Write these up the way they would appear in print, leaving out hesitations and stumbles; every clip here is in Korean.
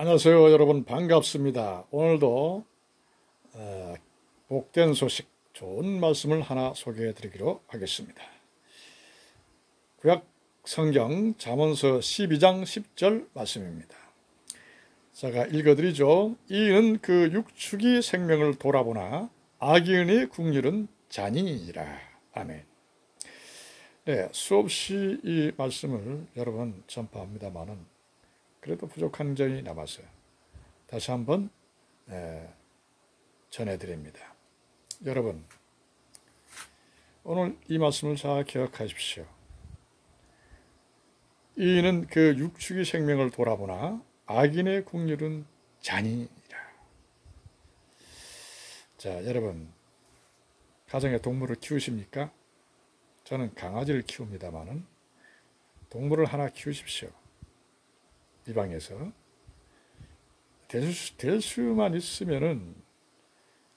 안녕하세요 여러분, 반갑습니다. 오늘도 복된 소식, 좋은 말씀을 하나 소개해 드리기로 하겠습니다. 구약 성경 잠언서 12장 10절 말씀입니다. 제가 읽어드리죠. 이는 그 육축이 생명을 돌아보나 악인의 국률은 잔인이니라. 아멘. 네, 수없이 이 말씀을 여러 번 전파합니다만은 그래도 부족한 점이 남았어요. 다시 한번 전해드립니다. 여러분, 오늘 이 말씀을 잘 기억하십시오. 이는 그 육축이 생명을 돌아보나 악인의 국률은 잔인이라. 자, 여러분, 가정에 동물을 키우십니까? 저는 강아지를 키웁니다마는 동물을 하나 키우십시오. 이 방에서 될 수만 있으면은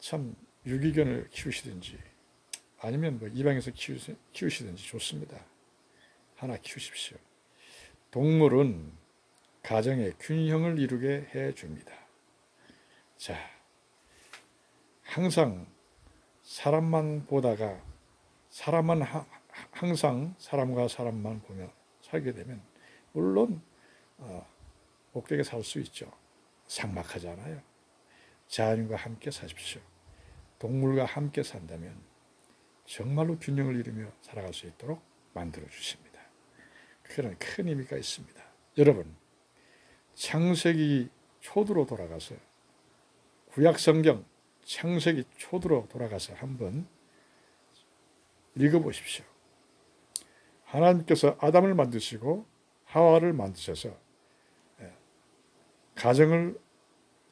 참 유기견을 키우시든지 아니면 뭐 이 방에서 키우시든지 좋습니다. 하나 키우십시오. 동물은 가정의 균형을 이루게 해줍니다. 자, 항상 사람만 보다가 항상 사람과 사람만 보며 살게 되면 물론 복되게 살 수 있죠. 삭막하잖아요. 자연과 함께 사십시오. 동물과 함께 산다면 정말로 균형을 이루며 살아갈 수 있도록 만들어 주십니다. 그런 큰 의미가 있습니다. 여러분, 창세기 초두로 돌아가서 구약 성경 창세기 초두로 돌아가서 한번 읽어보십시오. 하나님께서 아담을 만드시고 하와를 만드셔서 가정을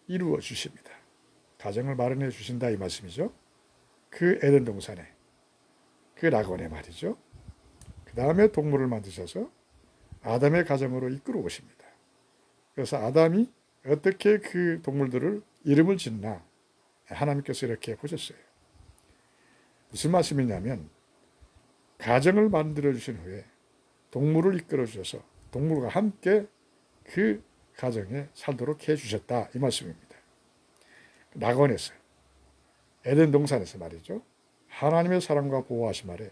이루어 주십니다. 가정을 마련해 주신다 이 말씀이죠. 그 에덴 동산에, 그 낙원에 말이죠. 그 다음에 동물을 만드셔서 아담의 가정으로 이끌어 오십니다. 그래서 아담이 어떻게 그 동물들을 이름을 짓나 하나님께서 이렇게 보셨어요. 무슨 말씀이냐면 가정을 만들어 주신 후에 동물을 이끌어 주셔서 동물과 함께 그 가정에 살도록 해주셨다 이 말씀입니다. 낙원에서, 에덴 동산에서 말이죠. 하나님의 사랑과 보호하심 아래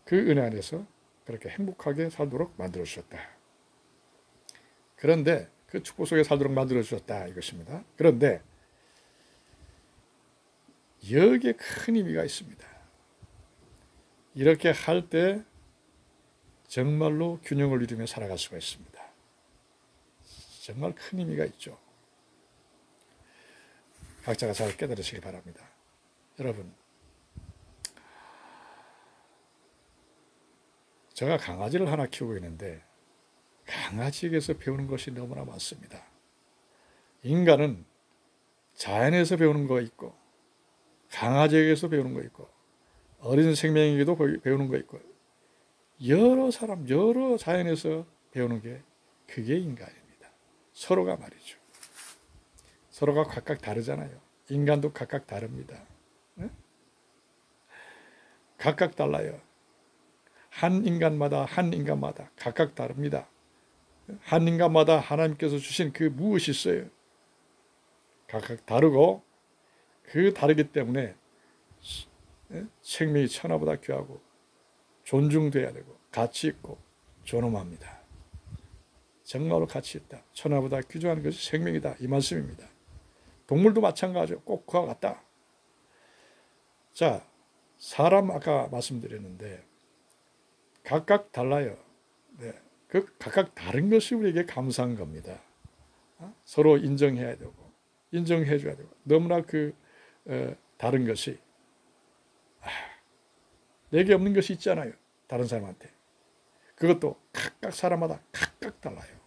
그 은혜 안에서 그렇게 행복하게 살도록 만들어 주셨다. 그런데 그 축복 속에 살도록 만들어 주셨다 이것입니다. 그런데 여기에 큰 의미가 있습니다. 이렇게 할 때 정말로 균형을 이루며 살아갈 수가 있습니다. 정말 큰 의미가 있죠. 각자가 잘 깨달으시기 바랍니다. 여러분, 제가 강아지를 하나 키우고 있는데 강아지에게서 배우는 것이 너무나 많습니다. 인간은 자연에서 배우는 거 있고 강아지에게서 배우는 거 있고 어린 생명에게도 배우는 거 있고 여러 자연에서 배우는 게 그게 인간입니다. 서로가 말이죠. 서로가 각각 다르잖아요. 인간도 각각 다릅니다. 네? 각각 달라요. 한 인간마다 각각 다릅니다. 한 인간마다 하나님께서 주신 그 무엇이 있어요. 각각 다르고 그 다르기 때문에 생명이 천하보다 귀하고 존중돼야 되고 가치 있고 존엄합니다. 정말로 가치 있다. 천하보다 귀중한 것이 생명이다. 이 말씀입니다. 동물도 마찬가지죠. 꼭 그와 같다. 자, 사람 아까 말씀드렸는데 각각 달라요. 네. 그 각각 다른 것이 우리에게 감사한 겁니다. 서로 인정해야 되고 인정해 줘야 되고 너무나 다른 것이 내게 없는 것이 있잖아요. 다른 사람한테. 그것도 각각 사람마다 각각 달라요.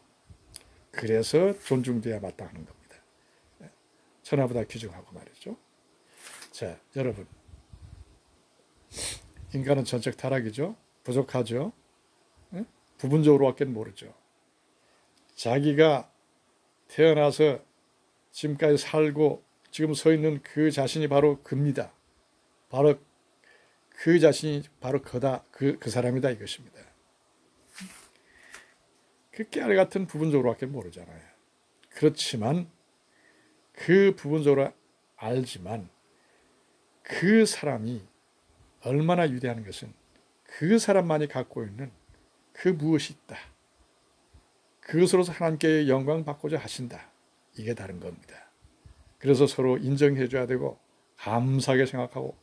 그래서 존중돼야 마땅한 겁니다. 천하보다 귀중하고 말이죠. 자, 여러분, 인간은 전적 타락이죠. 부족하죠. 부분적으로 밖에 모르죠. 자기가 태어나서 지금까지 살고 지금 서 있는 그 자신이 바로 그입니다. 바로 그 자신이 바로 그 사람이다 이것입니다. 그 깨알 같은 부분적으로밖에 모르잖아요. 그렇지만 그 부분적으로 알지만 그 사람이 얼마나 위대한 것은 그 사람만이 갖고 있는 그 무엇이 있다. 그것으로서 하나님께 영광 받고자 하신다. 이게 다른 겁니다. 그래서 서로 인정해 줘야 되고 감사하게 생각하고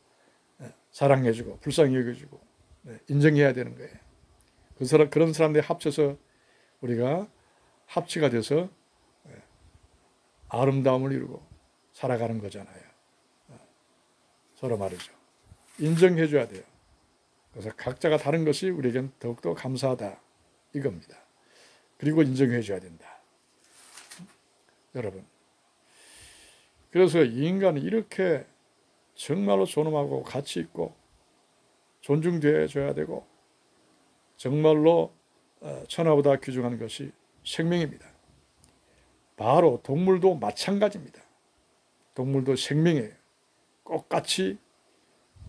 사랑해 주고 불쌍히 여겨주고 인정해야 되는 거예요. 그런 사람들이 합쳐서 우리가 합치가 돼서 아름다움을 이루고 살아가는 거잖아요. 서로 말이죠. 인정해 줘야 돼요. 그래서 각자가 다른 것이 우리에겐 더욱더 감사하다 이겁니다. 그리고 인정해 줘야 된다. 여러분, 그래서 인간이 이렇게 정말로 존엄하고 가치 있고 존중되어줘야 되고 정말로 천하보다 귀중한 것이 생명입니다. 바로 동물도 마찬가지입니다. 동물도 생명이에요. 똑같이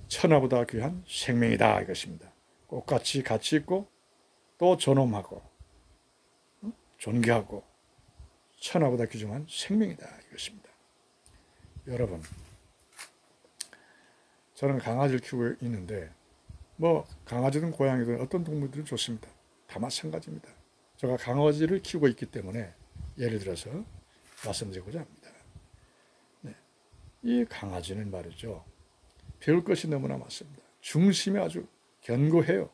천하보다 귀한 생명이다 이것입니다. 똑같이 가치 있고 또 존엄하고 존귀하고 천하보다 귀중한 생명이다 이것입니다. 여러분, 저는 강아지를 키우고 있는데 뭐 강아지든 고양이든 어떤 동물들은 좋습니다. 다 마찬가지입니다. 제가 강아지를 키우고 있기 때문에 예를 들어서 말씀드리고자 합니다. 네. 이 강아지는 말이죠. 배울 것이 너무나 많습니다. 중심이 아주 견고해요.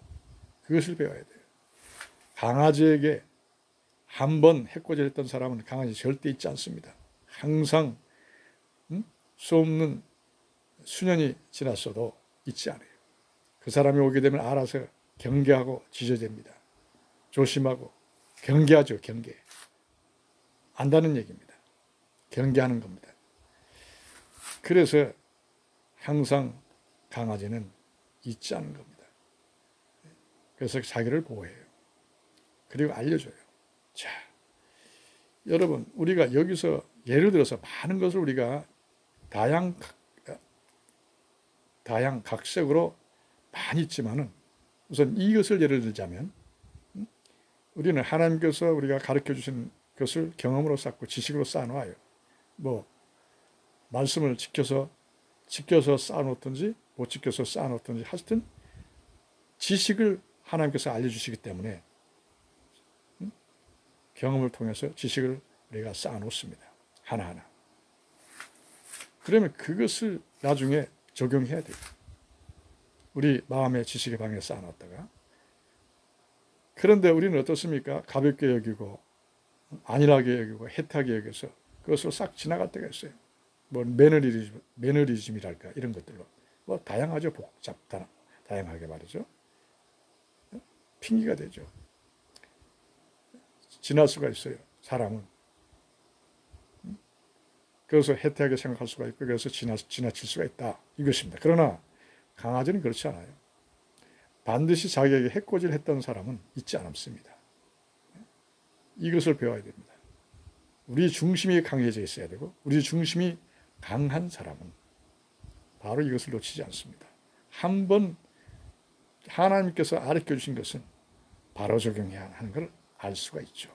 그것을 배워야 돼요. 강아지에게 한번 해코지했던 사람은 강아지 절대 잊지 않습니다. 항상 수없는 수년이 지났어도 잊지 않아요. 그 사람이 오게 되면 알아서 경계하고 지저댑니다. 조심하고 경계하죠. 경계. 안다는 얘기입니다. 경계하는 겁니다. 그래서 항상 강아지는 잊지 않는 겁니다. 그래서 자기를 보호해요. 그리고 알려줘요. 자, 여러분, 우리가 여기서 예를 들어서 많은 것을 우리가 다양각색으로 많이 있지만은 우선 이것을 예를 들자면 우리는 하나님께서 우리가 가르쳐 주신 것을 경험으로 쌓고 지식으로 쌓아놓아요. 뭐 말씀을 지켜서 쌓아놓든지 못 지켜서 쌓아놓든지 하여튼 지식을 하나님께서 알려주시기 때문에 경험을 통해서 지식을 우리가 쌓아놓습니다. 하나하나. 그러면 그것을 나중에 적용해야 돼요. 우리 마음의 지식의 방에 쌓아놨다가. 그런데 우리는 어떻습니까? 가볍게 여기고 안일하게 여기고 해하게 여겨서 그것으로 싹 지나갈 때가 있어요. 뭐 매너리즘이랄까 이런 것들로 뭐 다양하죠. 다양하게 말이죠. 핑계가 되죠. 지날 수가 있어요. 사람은. 그래서 해태하게 생각할 수가 있고 그래서 지나칠 수가 있다. 이것입니다. 그러나 강아지는 그렇지 않아요. 반드시 자기에게 해코지를 했던 사람은 잊지 않습니다. 이것을 배워야 됩니다. 우리 중심이 강해져 있어야 되고 우리 중심이 강한 사람은 바로 이것을 놓치지 않습니다. 한번 하나님께서 가르쳐 주신 것은 바로 적용해야 하는 걸 알 수가 있죠.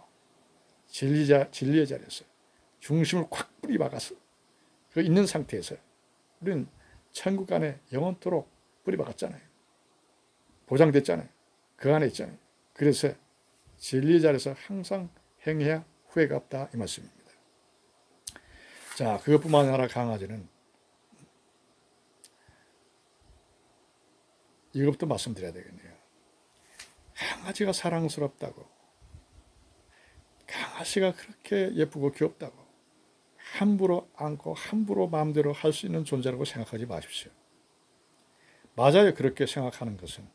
진리의 자리에서 중심을 콱 뿌리박아서 그 있는 상태에서 우리는 천국 안에 영원토록 뿌리박았잖아요. 보장됐잖아요. 그 안에 있잖아요. 그래서 진리의 자리에서 항상 행해야 후회가 없다 이 말씀입니다. 자, 그것뿐만 아니라 강아지는 이것부터 말씀드려야 되겠네요. 강아지가 사랑스럽다고 강아지가 그렇게 예쁘고 귀엽다고 함부로 안고 함부로 마음대로 할 수 있는 존재라고 생각하지 마십시오. 맞아요. 그렇게 생각하는 것은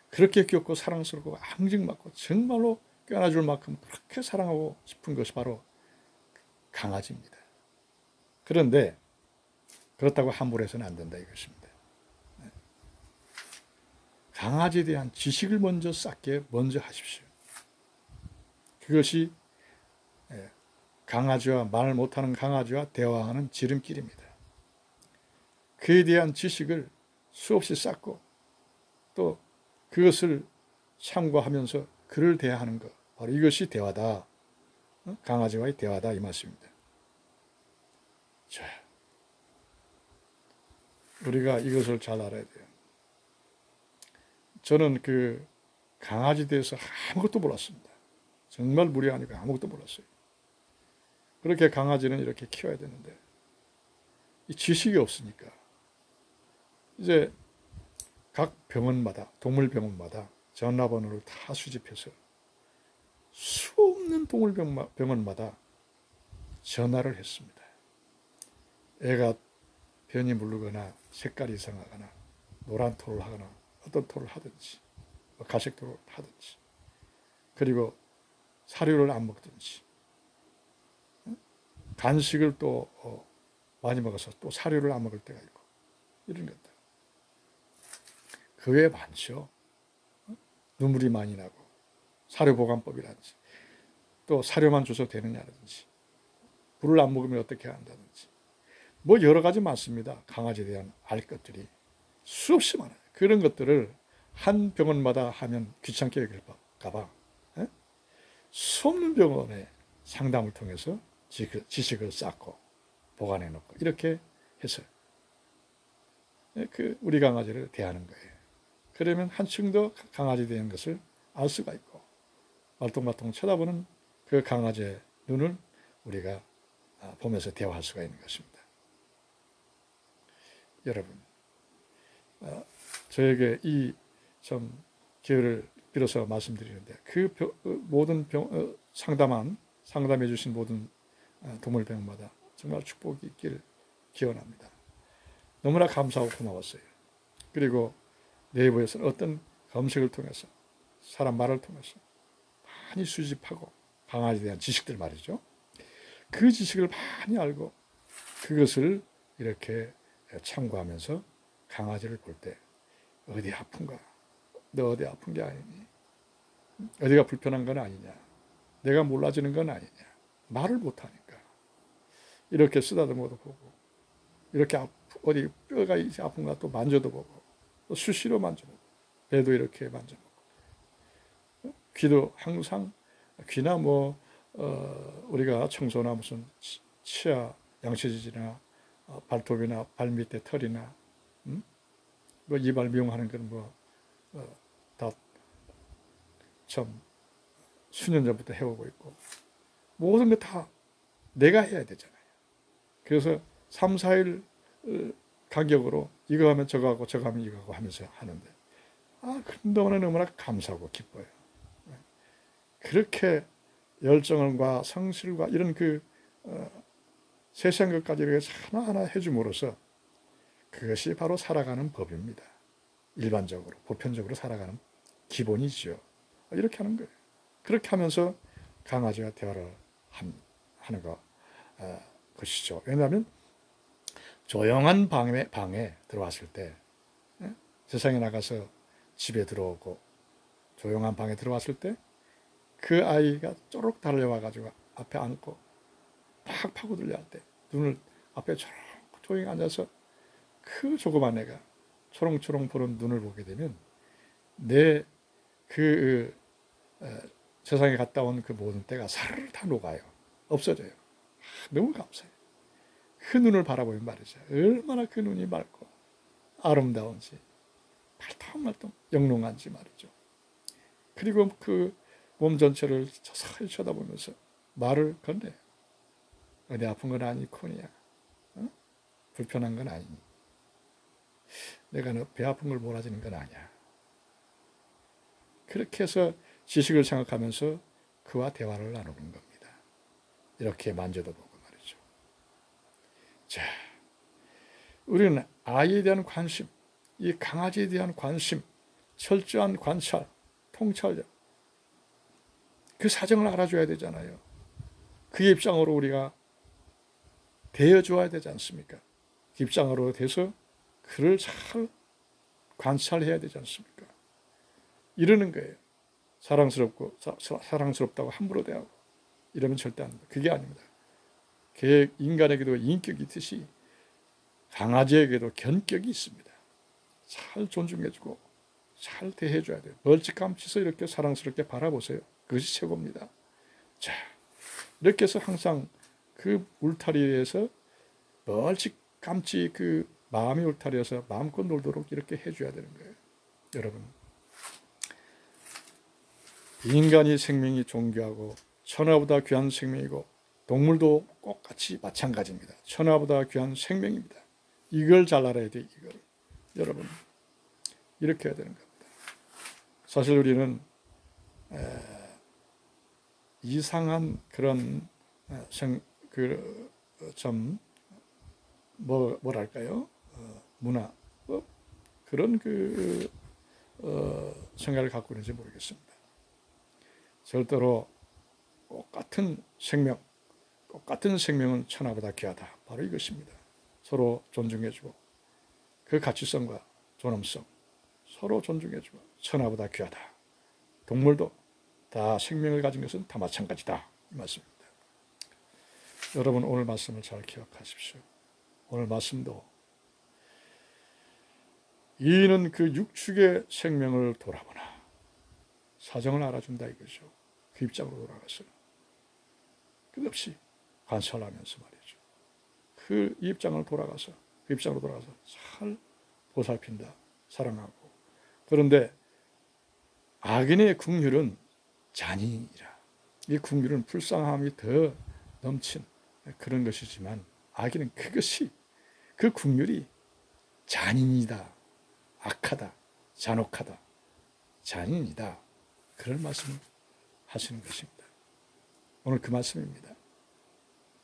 그렇게 귀엽고 사랑스럽고 앙증맞고 정말로 껴안아줄 만큼 그렇게 사랑하고 싶은 것이 바로 강아지입니다. 그런데 그렇다고 함부로 해서는 안 된다 이것입니다. 강아지에 대한 지식을 먼저 하십시오. 그것이 강아지와 말 못하는 강아지와 대화하는 지름길입니다. 그에 대한 지식을 수없이 쌓고 또 그것을 참고하면서 그를 대하는 것, 바로 이것이 대화다. 강아지와의 대화다 이 말씀입니다. 자, 우리가 이것을 잘 알아야 돼요. 저는 그 강아지에 대해서 아무것도 몰랐습니다. 정말 무례하니까 아무것도 몰랐어요. 그렇게 강아지는 이렇게 키워야 되는데 이 지식이 없으니까 이제 각 병원마다 동물병원마다 전화번호를 다 수집해서 수없는 동물병원마다 전화를 했습니다. 애가 변이 물르거나 색깔이 이상하거나 노란 토를 하거나 어떤 토를 하든지 갈색 토를 하든지 그리고 사료를 안 먹든지 간식을 또 많이 먹어서 또 사료를 안 먹을 때가 있고 이런 것들. 그 외에 많죠. 눈물이 많이 나고 사료보관법이라든지 또 사료만 줘서 되느냐든지 물을 안 먹으면 어떻게 한다든지 뭐 여러 가지 많습니다. 강아지에 대한 알 것들이 수없이 많아요. 그런 것들을 한 병원마다 하면 귀찮게 여길까 봐 수없는 병원의 상담을 통해서 지식을 쌓고 보관해 놓고 이렇게 해서 우리 강아지를 대하는 거예요. 그러면 한층 더 강아지에 대한 것을 알 수가 있고 말똥말똥 쳐다보는 그 강아지의 눈을 우리가 보면서 대화할 수가 있는 것입니다. 여러분, 저에게 이 좀 기회를 빌어서 말씀드리는데 그 모든 상담해 주신 모든 동물병마다 정말 축복이 있길 기원합니다. 너무나 감사하고 고마웠어요. 그리고 네이버에서는 어떤 검색을 통해서 사람 말을 통해서 많이 수집하고 강아지에 대한 지식들 말이죠. 그 지식을 많이 알고 그것을 이렇게 참고하면서 강아지를 볼 때 어디 아픈가? 너 어디 아픈 게 아니니? 어디가 불편한 건 아니냐? 내가 몰라지는 건 아니냐? 말을 못하니까 이렇게 쓰다듬어도 보고 이렇게 어디 뼈가 아픈가 또 만져도 보고 또 수시로 만져보고 배도 이렇게 만져보고 귀도 항상 귀나 우리가 청소나 무슨 치아 양치질이나 발톱이나 발 밑에 털이나 이발 미용하는 건 다 참 수년 전부터 해오고 있고 모든 거 다 내가 해야 되잖아요. 그래서 3, 4일 간격으로 이거 하면 저거 하고 저거 하면 이거 하고 하면서 하는데 그동안은 너무나 감사하고 기뻐요. 그렇게 열정과 성실과 이런 세세한 것까지 이렇게 하나하나 해줌으로써 그것이 바로 살아가는 법입니다. 일반적으로 보편적으로 살아가는 기본이죠. 이렇게 하는 거예요. 그렇게 하면서 강아지와 대화를 하는 것이죠. 왜냐하면 조용한 방에 들어왔을 때 세상에 나가서 집에 들어오고 조용한 방에 들어왔을 때 그 아이가 쪼록 달려와가지고 앞에 앉고 팍 파고들려 할 때 눈을 앞에 조용히 앉아서 그 조그만 애가 초롱초롱 보는 눈을 보게 되면 내 세상에 갔다 온 그 모든 때가 사르르 다 녹아요. 없어져요. 너무 감사해요. 그 눈을 바라보면 말이죠. 얼마나 그 눈이 맑고 아름다운지 말똥말똥 영롱한지 말이죠. 그리고 그 몸 전체를 서서히 쳐다보면서 말을 건네요. 어디 아픈 건 아니코니야. 불편한 건 아니니. 내가 너 배 아픈 걸 몰아주는 건 아니야. 그렇게 해서 지식을 생각하면서 그와 대화를 나누는 겁니다. 이렇게 만져도 보고 말이죠. 자, 우리는 아이에 대한 관심, 이 강아지에 대한 관심, 철저한 관찰, 통찰력, 그 사정을 알아줘야 되잖아요. 그 입장으로 우리가 대해줘야 되지 않습니까? 그 입장으로 돼서 그를 잘 관찰해야 되지 않습니까? 이러는 거예요. 사랑스럽다고 함부로 대하고 이러면 절대 안 됩니다. 그게 아닙니다. 인간에게도 인격이 있듯이 강아지에게도 견격이 있습니다. 잘 존중해주고 잘 대해줘야 돼요. 멀찌감치서 이렇게 사랑스럽게 바라보세요. 그것이 최고입니다. 자, 이렇게 해서 항상 그 울타리에서 멀찌감치 그 마음의 울타리에서 마음껏 놀도록 이렇게 해줘야 되는 거예요. 여러분, 인간이 생명이 존귀하고 천하보다 귀한 생명이고 동물도 똑같이 마찬가지입니다. 천하보다 귀한 생명입니다. 이걸 잘 알아야 돼요. 이걸. 여러분, 이렇게 해야 되는 겁니다. 사실 우리는 이상한 그런 뭐랄까요? 문화 그런 생각을 갖고 있는지 모르겠습니다. 절대로 똑같은 생명은 천하보다 귀하다. 바로 이것입니다. 서로 존중해주고 그 가치성과 존엄성 서로 존중해주고 천하보다 귀하다. 동물도 다 생명을 가진 것은 다 마찬가지다. 이 말씀입니다. 여러분, 오늘 말씀을 잘 기억하십시오. 오늘 말씀도 이는 그 육축의 생명을 돌아보나 사정을 알아준다 이거죠. 그 입장으로 돌아가서 끝없이 관찰을 하면서 말이죠. 그 입장으로 돌아가서 잘 보살핀다. 사랑하고. 그런데 악인의 국률은 잔인이라. 이 국률은 불쌍함이 더 넘친 그런 것이지만 악인은 그 국률이 잔인이다. 악하다. 잔혹하다. 잔인이다. 그런 말씀을 하시는 것입니다. 오늘 그 말씀입니다.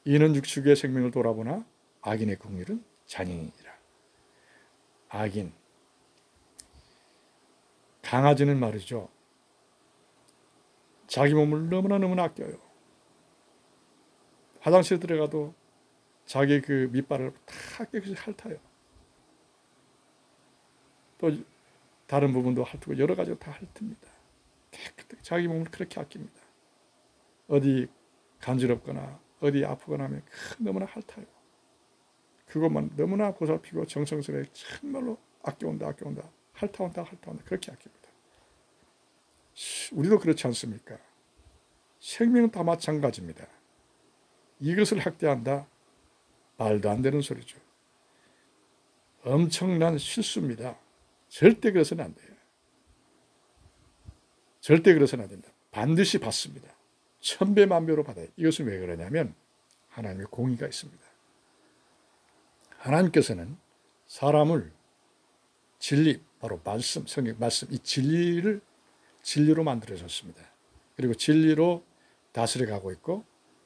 이는 육축의 생명을 돌아보나 악인의 국률은 잔인이라. 악인, 강아지는 말이죠. 자기 몸을 너무나 아껴요. 화장실에 들어가도 자기 그 밑발을 다 깨끗이 핥아요. 또 다른 부분도 핥고 여러 가지로 다 핥습니다. 깨끗하게 자기 몸을 그렇게 아낍니다. 어디 간지럽거나 어디 아프거나 하면 너무나 핥아요. 그것만 너무나 보살피고 정성스레 정말로 아껴온다. 핥아온다. 그렇게 아낍니다. 우리도 그렇지 않습니까? 생명은 다 마찬가지입니다. 이것을 학대한다? 말도 안 되는 소리죠. 엄청난 실수입니다. 절대 그래서는 안 돼요. 절대 그래서는 안 된다. 반드시 받습니다. 천배만배로 받아요. 이것은 왜 그러냐면 하나님의 공의가 있습니다. 하나님께서는 사람을 진리, 바로 말씀, 성경 말씀, 이 진리로 만들어졌습니다. 그리고 진리로 다스려 가고 있고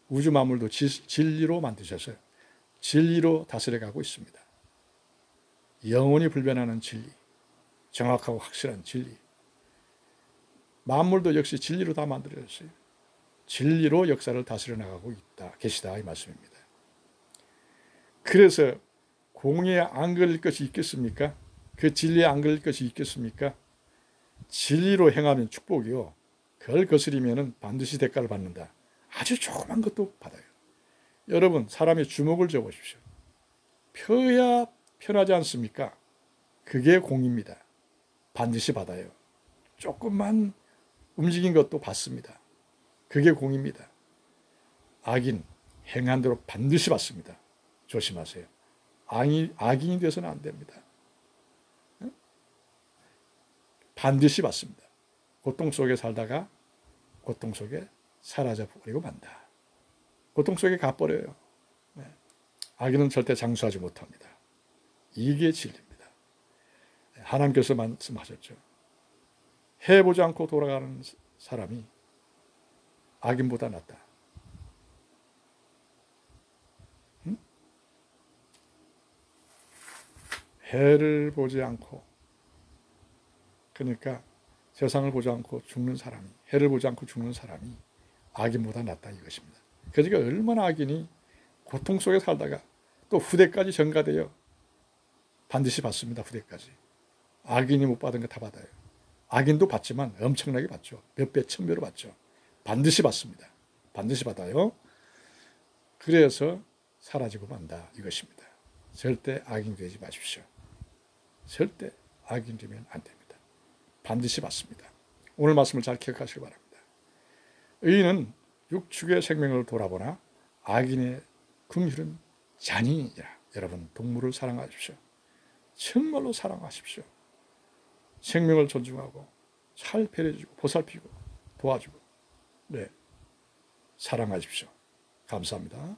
우주 만물도 진리로 만드셔서 진리로 다스려 가고 있습니다. 영원히 불변하는 진리, 정확하고 확실한 진리. 만물도 역시 진리로 다 만들어졌어요. 진리로 역사를 다스려 나가고 계시다 이 말씀입니다. 그래서 공의에 안 걸릴 것이 있겠습니까? 그 진리에 안 걸릴 것이 있겠습니까? 진리로 행하면 축복이요. 그걸 거스리면 반드시 대가를 받는다. 아주 조그만 것도 받아요. 여러분, 사람의 주먹을 줘보십시오. 펴야 편하지 않습니까? 그게 공입니다. 반드시 받아요. 조금만 움직인 것도 받습니다. 그게 공입니다. 악인, 행한 대로 반드시 받습니다. 조심하세요. 악인이 돼서는 안 됩니다. 반드시 받습니다. 고통 속에 살다가 고통 속에 사라져 버리고 만다. 고통 속에 가버려요. 악인은 절대 장수하지 못합니다. 이게 진리입니다. 하나님께서 말씀하셨죠. 해보지 않고 돌아가는 사람이 악인보다 낫다. 해를 보지 않고, 그러니까 세상을 보지 않고 죽는 사람이, 해를 보지 않고 죽는 사람이 악인보다 낫다 이것입니다. 그러니까 얼마나 악인이 고통 속에 살다가 또 후대까지 전가되어 반드시 받습니다. 후대까지. 악인이 못 받은 거 다 받아요. 악인도 받지만 엄청나게 받죠. 몇 배, 천배로 받죠. 반드시 받습니다. 반드시 받아요. 그래서 사라지고 만다 이것입니다. 절대 악인 되지 마십시오. 절대 악인 되면 안 됩니다. 반드시 받습니다. 오늘 말씀을 잘 기억하시기 바랍니다. 의인은 육축의 생명을 돌아보나 악인의 긍휼은 잔인이니라. 여러분, 동물을 사랑하십시오. 정말로 사랑하십시오. 생명을 존중하고 잘 배려주고 보살피고 도와주고, 네, 사랑하십시오. 감사합니다.